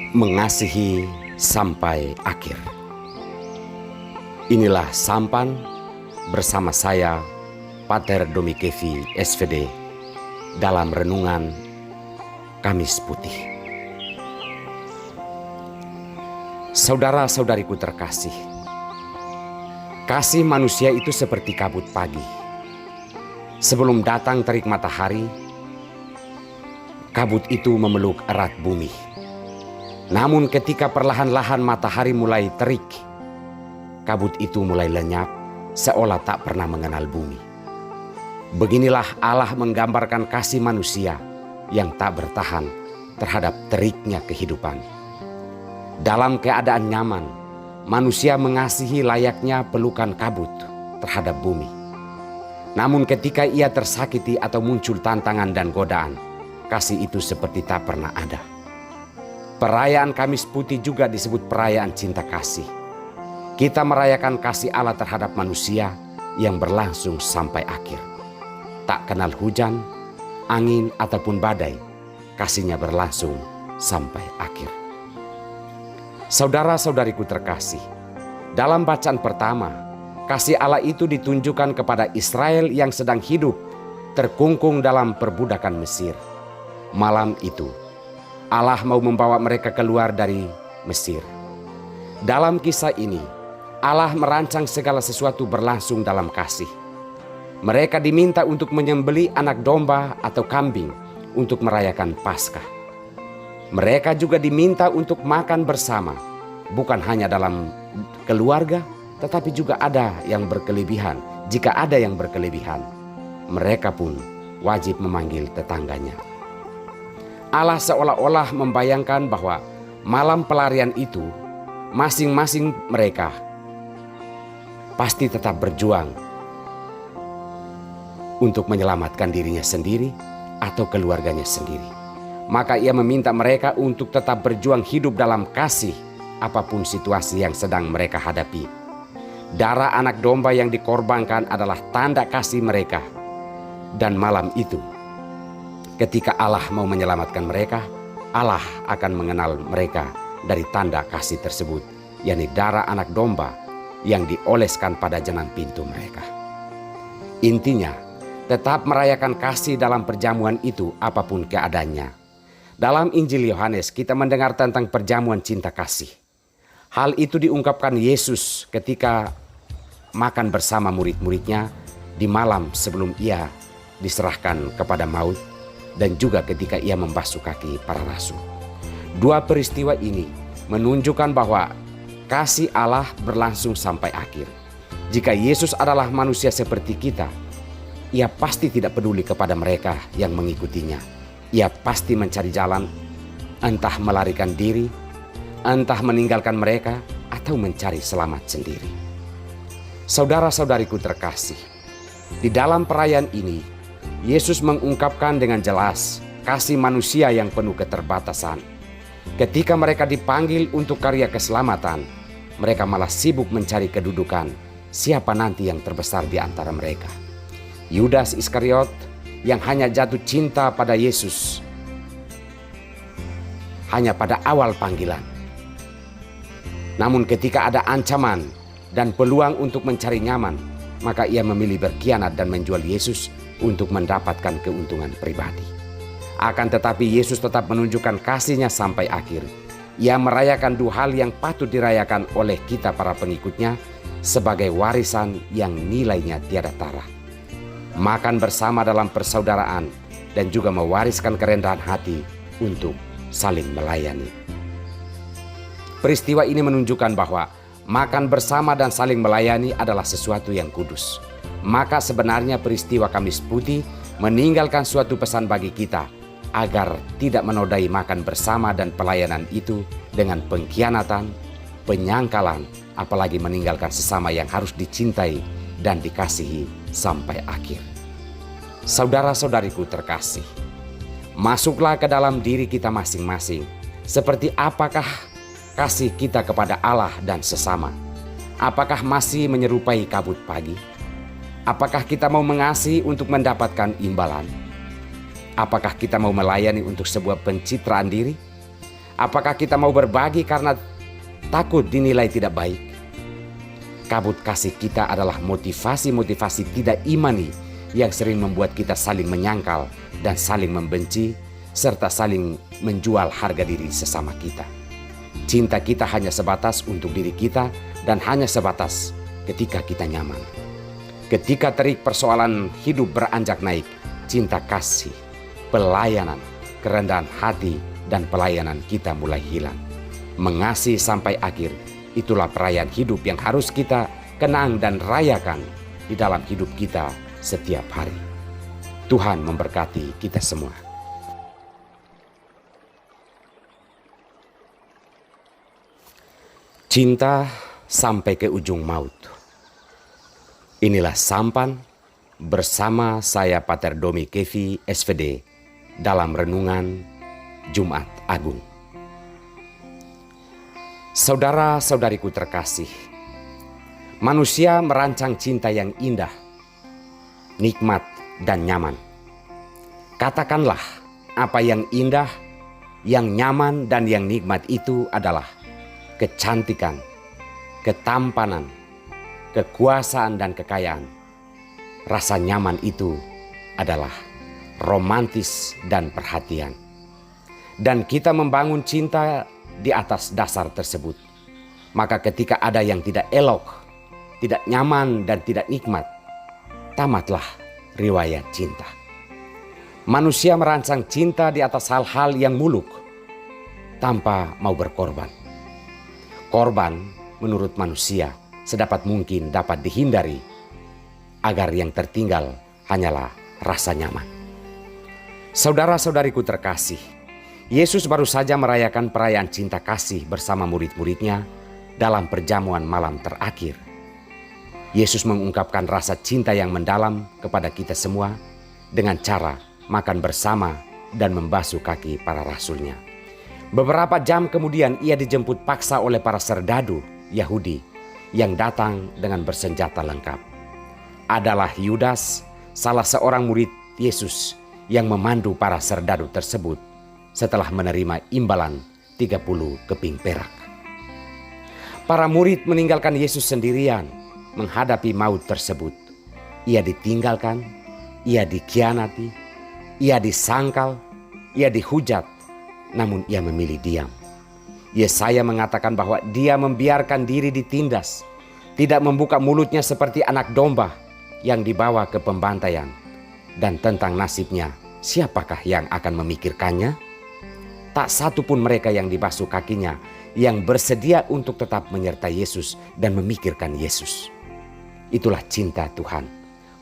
Mengasihi sampai akhir. Inilah sampan bersama saya, Pater Domikevi SVD, dalam renungan Kamis Putih. Saudara-saudariku terkasih, kasih manusia itu seperti kabut pagi. Sebelum datang terik matahari, kabut itu memeluk erat bumi. Namun ketika perlahan-lahan matahari mulai terik, kabut itu mulai lenyap seolah tak pernah mengenal bumi. Beginilah Allah menggambarkan kasih manusia yang tak bertahan terhadap teriknya kehidupan. Dalam keadaan nyaman, manusia mengasihi layaknya pelukan kabut terhadap bumi. Namun ketika ia tersakiti atau muncul tantangan dan godaan, kasih itu seperti tak pernah ada. Perayaan Kamis Putih juga disebut perayaan cinta kasih. Kita merayakan kasih Allah terhadap manusia yang berlangsung sampai akhir. Tak kenal hujan, angin ataupun badai, kasihnya berlangsung sampai akhir. Saudara-saudariku terkasih, dalam bacaan pertama, kasih Allah itu ditunjukkan kepada Israel yang sedang hidup terkungkung dalam perbudakan Mesir. Malam itu, Allah mau membawa mereka keluar dari Mesir. Dalam kisah ini, Allah merancang segala sesuatu berlangsung dalam kasih. Mereka diminta untuk menyembelih anak domba atau kambing untuk merayakan Paskah. Mereka juga diminta untuk makan bersama, bukan hanya dalam keluarga, tetapi juga ada yang berkelebihan. Jika ada yang berkelebihan, mereka pun wajib memanggil tetangganya. Allah seolah-olah membayangkan bahwa malam pelarian itu masing-masing mereka pasti tetap berjuang untuk menyelamatkan dirinya sendiri atau keluarganya sendiri. Maka ia meminta mereka untuk tetap berjuang hidup dalam kasih apapun situasi yang sedang mereka hadapi. Darah anak domba yang dikorbankan adalah tanda kasih mereka. Dan malam itu, ketika Allah mau menyelamatkan mereka, Allah akan mengenal mereka dari tanda kasih tersebut, yakni darah anak domba yang dioleskan pada jenang pintu mereka. Intinya, tetap merayakan kasih dalam perjamuan itu apapun keadaannya. Dalam Injil Yohanes kita mendengar tentang perjamuan cinta kasih. Hal itu diungkapkan Yesus ketika makan bersama murid-muridnya di malam sebelum ia diserahkan kepada maut, dan juga ketika ia membasuh kaki para rasul. Dua peristiwa ini menunjukkan bahwa kasih Allah berlangsung sampai akhir. Jika Yesus adalah manusia seperti kita, ia pasti tidak peduli kepada mereka yang mengikutinya. Ia pasti mencari jalan, entah melarikan diri, entah meninggalkan mereka, atau mencari selamat sendiri. Saudara-saudariku terkasih, di dalam perayaan ini, Yesus mengungkapkan dengan jelas kasih manusia yang penuh keterbatasan. Ketika mereka dipanggil untuk karya keselamatan, mereka malah sibuk mencari kedudukan siapa nanti yang terbesar di antara mereka. Yudas Iskariot yang hanya jatuh cinta pada Yesus hanya pada awal panggilan. Namun ketika ada ancaman dan peluang untuk mencari nyaman, maka ia memilih berkhianat dan menjual Yesus untuk mendapatkan keuntungan pribadi. Akan tetapi Yesus tetap menunjukkan kasihnya sampai akhir. Ia merayakan dua hal yang patut dirayakan oleh kita para pengikutnya sebagai warisan yang nilainya tiada tara. Makan bersama dalam persaudaraan dan juga mewariskan kerendahan hati untuk saling melayani. Peristiwa ini menunjukkan bahwa makan bersama dan saling melayani adalah sesuatu yang kudus. Maka sebenarnya peristiwa Kamis Putih meninggalkan suatu pesan bagi kita agar tidak menodai makan bersama dan pelayanan itu dengan pengkhianatan, penyangkalan, apalagi meninggalkan sesama yang harus dicintai dan dikasihi sampai akhir. Saudara-saudariku terkasih, masuklah ke dalam diri kita masing-masing. Seperti apakah kasih kita kepada Allah dan sesama? Apakah masih menyerupai kabut pagi? Apakah kita mau mengasihi untuk mendapatkan imbalan? Apakah kita mau melayani untuk sebuah pencitraan diri? Apakah kita mau berbagi karena takut dinilai tidak baik? Kabut kasih kita adalah motivasi-motivasi tidak imani yang sering membuat kita saling menyangkal dan saling membenci, serta saling menjual harga diri sesama kita. Cinta kita hanya sebatas untuk diri kita dan hanya sebatas ketika kita nyaman. Ketika terik persoalan hidup beranjak naik, cinta kasih, pelayanan, kerendahan hati, dan pelayanan kita mulai hilang. Mengasihi sampai akhir, itulah perayaan hidup yang harus kita kenang dan rayakan di dalam hidup kita setiap hari. Tuhan memberkati kita semua. Cinta sampai ke ujung maut. Inilah sampan bersama saya Pater Domi Kevi SVD dalam renungan Jumat Agung. Saudara-saudariku terkasih, manusia merancang cinta yang indah, nikmat dan nyaman. Katakanlah apa yang indah, yang nyaman dan yang nikmat itu adalah kecantikan, ketampanan, kekuasaan dan kekayaan. Rasa nyaman itu adalah romantis dan perhatian. Dan kita membangun cinta di atas dasar tersebut. Maka ketika ada yang tidak elok, tidak nyaman dan tidak nikmat, tamatlah riwayat cinta. Manusia merancang cinta di atas hal-hal yang muluk tanpa mau berkorban. Korban menurut manusia sedapat mungkin dapat dihindari agar yang tertinggal hanyalah rasa nyaman. Saudara-saudariku terkasih, Yesus baru saja merayakan perayaan cinta kasih bersama murid-muridnya dalam perjamuan malam terakhir. Yesus mengungkapkan rasa cinta yang mendalam kepada kita semua dengan cara makan bersama dan membasuh kaki para rasulnya. Beberapa jam kemudian ia dijemput paksa oleh para serdadu Yahudi yang datang dengan bersenjata lengkap. Adalah Yudas, salah seorang murid Yesus yang memandu para serdadu tersebut setelah menerima imbalan 30 keping perak. Para murid meninggalkan Yesus sendirian menghadapi maut tersebut. Ia ditinggalkan, ia dikhianati, ia disangkal, ia dihujat, namun ia memilih diam. Yesaya mengatakan bahwa dia membiarkan diri ditindas, tidak membuka mulutnya seperti anak domba yang dibawa ke pembantaian. Dan tentang nasibnya, siapakah yang akan memikirkannya? Tak satu pun mereka yang dibasuh kakinya yang bersedia untuk tetap menyertai Yesus dan memikirkan Yesus. Itulah cinta Tuhan.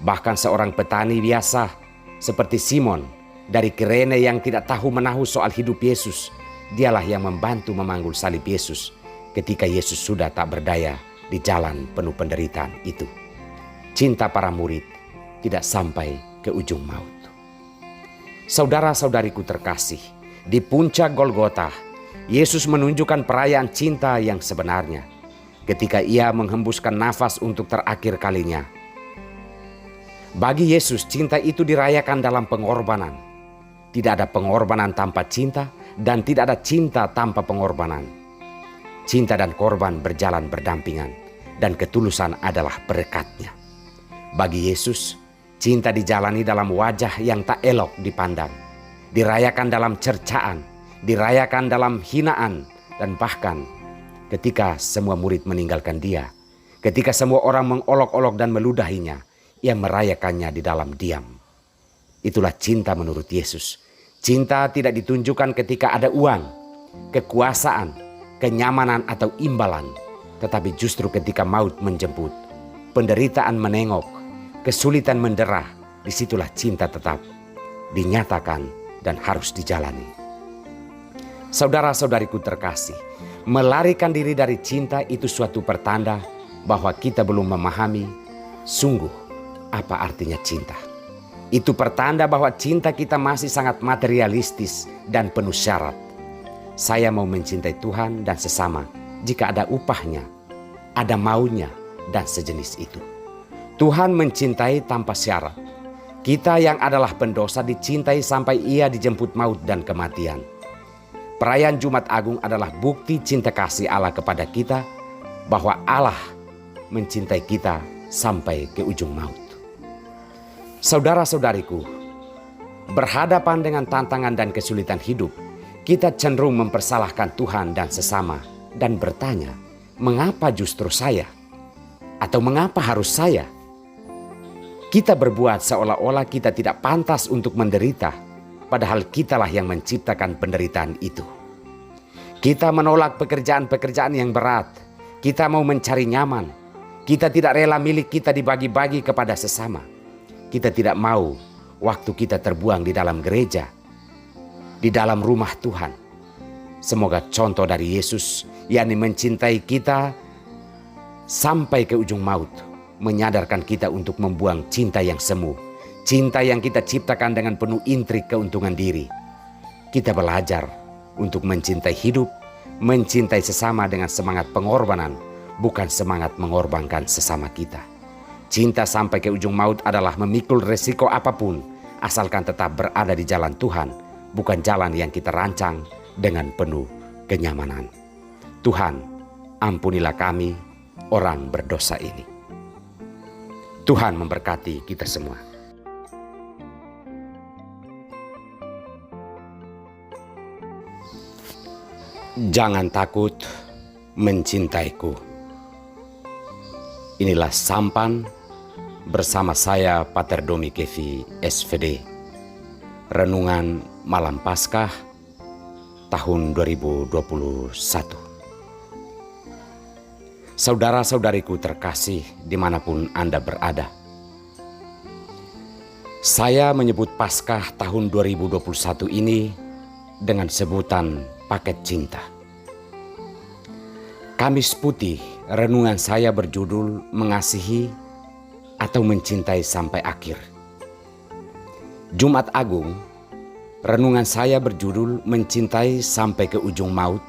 Bahkan seorang petani biasa seperti Simon dari Kirene yang tidak tahu menahu soal hidup Yesus, dialah yang membantu memanggul salib Yesus ketika Yesus sudah tak berdaya di jalan penuh penderitaan itu. Cinta para murid tidak sampai ke ujung maut. Saudara-saudariku terkasih, di puncak Golgota, Yesus menunjukkan perayaan cinta yang sebenarnya ketika ia menghembuskan nafas untuk terakhir kalinya. Bagi Yesus, cinta itu dirayakan dalam pengorbanan. Tidak ada pengorbanan tanpa cinta dan tidak ada cinta tanpa pengorbanan. Cinta dan korban berjalan berdampingan dan ketulusan adalah berekatnya. Bagi Yesus, cinta dijalani dalam wajah yang tak elok dipandang, dirayakan dalam cercaan, dirayakan dalam hinaan, dan bahkan ketika semua murid meninggalkan dia, ketika semua orang mengolok-olok dan meludahinya, ia merayakannya di dalam diam. Itulah cinta menurut Yesus. Cinta tidak ditunjukkan ketika ada uang, kekuasaan, kenyamanan atau imbalan, tetapi justru ketika maut menjemput, penderitaan menengok, kesulitan menderah, disitulah cinta tetap dinyatakan dan harus dijalani. Saudara-saudariku terkasih, melarikan diri dari cinta itu suatu pertanda bahwa kita belum memahami sungguh apa artinya cinta. Itu pertanda bahwa cinta kita masih sangat materialistis dan penuh syarat. Saya mau mencintai Tuhan dan sesama jika ada upahnya, ada maunya dan sejenis itu. Tuhan mencintai tanpa syarat. Kita yang adalah pendosa dicintai sampai ia dijemput maut dan kematian. Perayaan Jumat Agung adalah bukti cinta kasih Allah kepada kita, bahwa Allah mencintai kita sampai ke ujung maut. Saudara-saudariku, berhadapan dengan tantangan dan kesulitan hidup, kita cenderung mempersalahkan Tuhan dan sesama dan bertanya, mengapa justru saya? Atau mengapa harus saya? Kita berbuat seolah-olah kita tidak pantas untuk menderita, padahal kitalah yang menciptakan penderitaan itu. Kita menolak pekerjaan-pekerjaan yang berat. Kita mau mencari nyaman. Kita tidak rela milik kita dibagi-bagi kepada sesama. Kita tidak mau waktu kita terbuang di dalam gereja, di dalam rumah Tuhan. Semoga contoh dari Yesus, yakni mencintai kita sampai ke ujung maut, menyadarkan kita untuk membuang cinta yang semu, cinta yang kita ciptakan dengan penuh intrik keuntungan diri. Kita belajar untuk mencintai hidup, mencintai sesama dengan semangat pengorbanan, bukan semangat mengorbankan sesama kita. Cinta sampai ke ujung maut adalah memikul resiko apapun, asalkan tetap berada di jalan Tuhan, bukan jalan yang kita rancang dengan penuh kenyamanan. Tuhan, ampunilah kami, orang berdosa ini. Tuhan memberkati kita semua. Jangan takut mencintaiku. Inilah sampan bersama saya Pater Domi Kevi SVD. Renungan Malam Paskah tahun 2021. Saudara-saudariku terkasih dimanapun Anda berada. Saya menyebut Paskah tahun 2021 ini dengan sebutan paket cinta. Kamis Putih, renungan saya berjudul Mengasihi atau Mencintai Sampai Akhir. Jumat Agung, renungan saya berjudul Mencintai Sampai ke Ujung Maut.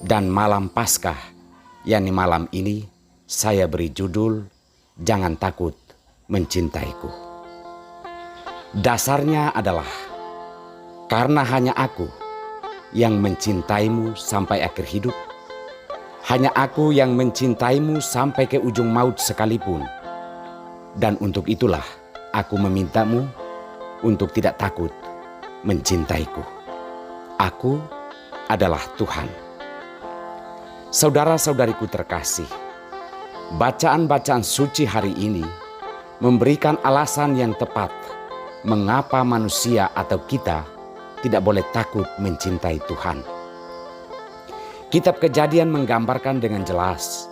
Dan Malam Paskah, yakni malam ini, saya beri judul Jangan Takut Mencintaiku. Dasarnya adalah karena hanya aku yang mencintaimu sampai akhir hidup. Hanya aku yang mencintaimu sampai ke ujung maut sekalipun. Dan untuk itulah aku memintamu untuk tidak takut mencintaiku. Aku adalah Tuhan. Saudara-saudariku terkasih, bacaan-bacaan suci hari ini memberikan alasan yang tepat mengapa manusia atau kita tidak boleh takut mencintai Tuhan. Kitab Kejadian menggambarkan dengan jelas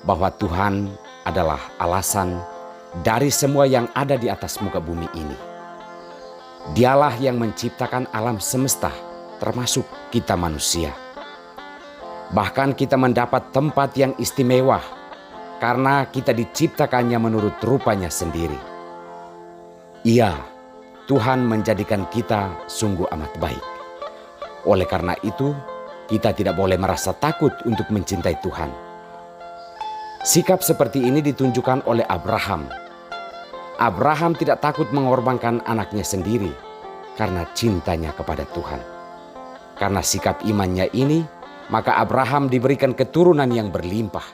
bahwa Tuhan adalah alasan dari semua yang ada di atas muka bumi ini. Dialah yang menciptakan alam semesta, termasuk kita manusia. Bahkan kita mendapat tempat yang istimewa karena kita diciptakannya menurut rupanya sendiri. Iya, Tuhan menjadikan kita sungguh amat baik. Oleh karena itu, kita tidak boleh merasa takut untuk mencintai Tuhan. Sikap seperti ini ditunjukkan oleh Abraham. Abraham tidak takut mengorbankan anaknya sendiri karena cintanya kepada Tuhan. Karena sikap imannya ini, maka Abraham diberikan keturunan yang berlimpah.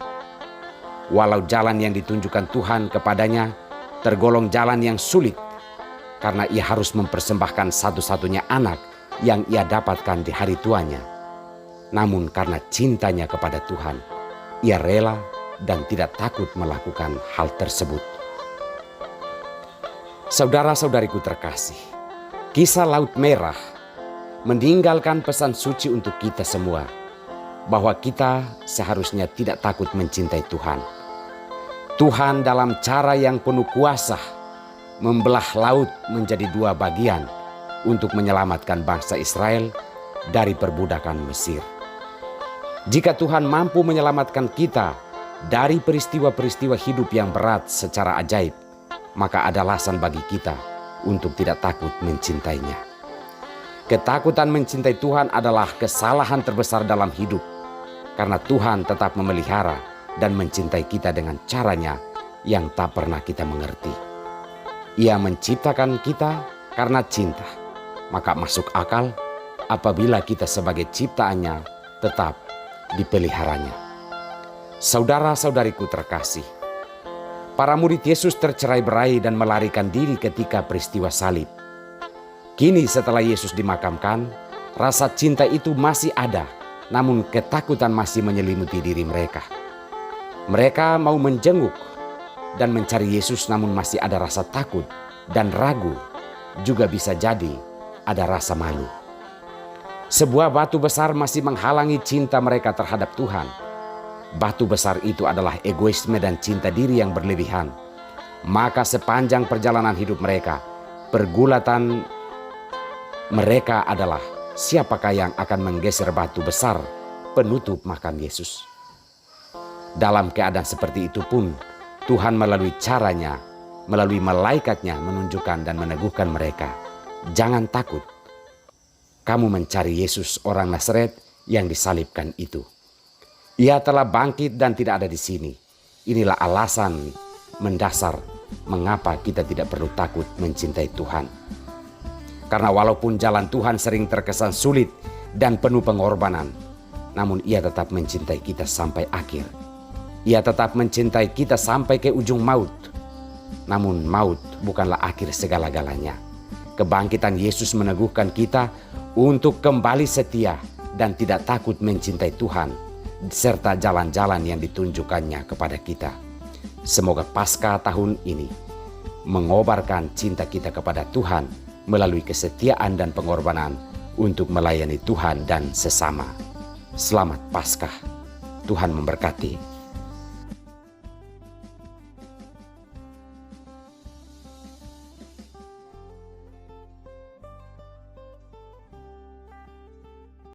Walau jalan yang ditunjukkan Tuhan kepadanya tergolong jalan yang sulit, karena ia harus mempersembahkan satu-satunya anak yang ia dapatkan di hari tuanya. Namun karena cintanya kepada Tuhan, ia rela dan tidak takut melakukan hal tersebut. Saudara-saudariku terkasih, kisah Laut Merah meninggalkan pesan suci untuk kita semua, bahwa kita seharusnya tidak takut mencintai Tuhan. Tuhan dalam cara yang penuh kuasa membelah laut menjadi dua bagian untuk menyelamatkan bangsa Israel dari perbudakan Mesir. Jika Tuhan mampu menyelamatkan kita dari peristiwa-peristiwa hidup yang berat secara ajaib, maka ada alasan bagi kita untuk tidak takut mencintainya. Ketakutan mencintai Tuhan adalah kesalahan terbesar dalam hidup, karena Tuhan tetap memelihara dan mencintai kita dengan caranya yang tak pernah kita mengerti. Ia menciptakan kita karena cinta, maka masuk akal apabila kita sebagai ciptaannya tetap dipeliharanya. Saudara-saudariku terkasih, para murid Yesus tercerai-berai dan melarikan diri ketika peristiwa salib. Kini setelah Yesus dimakamkan, rasa cinta itu masih ada, namun ketakutan masih menyelimuti diri mereka. Mereka mau menjenguk dan mencari Yesus, namun masih ada rasa takut dan ragu. Juga bisa jadi ada rasa malu. Sebuah batu besar masih menghalangi cinta mereka terhadap Tuhan. Batu besar itu adalah egoisme dan cinta diri yang berlebihan. Maka sepanjang perjalanan hidup mereka, pergulatan mereka adalah siapakah yang akan menggeser batu besar penutup makam Yesus. Dalam keadaan seperti itu pun, Tuhan melalui caranya, melalui malaikatnya menunjukkan dan meneguhkan mereka. Jangan takut. Kamu mencari Yesus orang Nazaret yang disalibkan itu. Ia telah bangkit dan tidak ada di sini. Inilah alasan mendasar mengapa kita tidak perlu takut mencintai Tuhan. Karena walaupun jalan Tuhan sering terkesan sulit dan penuh pengorbanan, namun Ia tetap mencintai kita sampai akhir. Ia tetap mencintai kita sampai ke ujung maut. Namun maut bukanlah akhir segala-galanya. Kebangkitan Yesus meneguhkan kita untuk kembali setia dan tidak takut mencintai Tuhan, serta jalan-jalan yang ditunjukkannya kepada kita. Semoga Paskah tahun ini mengobarkan cinta kita kepada Tuhan melalui kesetiaan dan pengorbanan untuk melayani Tuhan dan sesama. Selamat Paskah. Tuhan memberkati.